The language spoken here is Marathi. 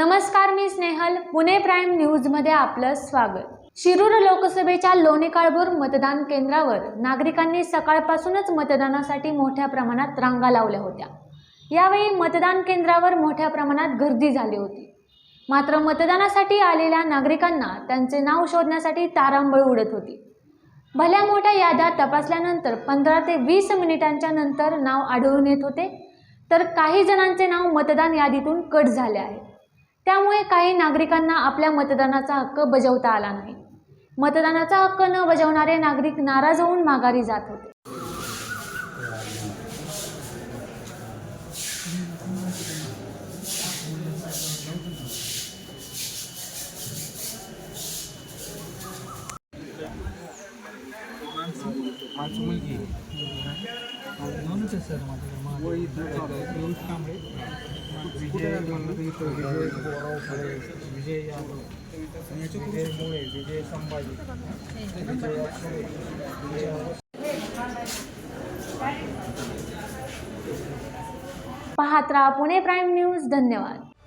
नमस्कार, मी स्नेहल. पुणे प्राईम न्यूजमध्ये आपलं स्वागत. शिरूर लोकसभेच्या लोणी काळभोर मतदान केंद्रावर नागरिकांनी सकाळपासूनच मतदानासाठी मोठ्या प्रमाणात रांगा लावल्या होत्या. यावेळी मतदान केंद्रावर मोठ्या प्रमाणात गर्दी झाली होती. मात्र मतदानासाठी आलेल्या नागरिकांना त्यांचे नाव शोधण्यासाठी तारांबळ उडत होती. भल्या मोठ्या याद्या तपासल्यानंतर 15 ते 20 मिनिटांच्या नंतर नाव आढळून येत होते, तर काही जणांचे नाव मतदान यादीतून कट झाले आहे. त्यामुळे काही नागरिकांना आपल्या मतदानाचा हक्क बजावता आला नाही. मतदानाचा हक्क न बजावणारे नागरिक नाराज होऊन माघारी जात होते. पाहत राहा पुणे प्राईम न्यूज. धन्यवाद.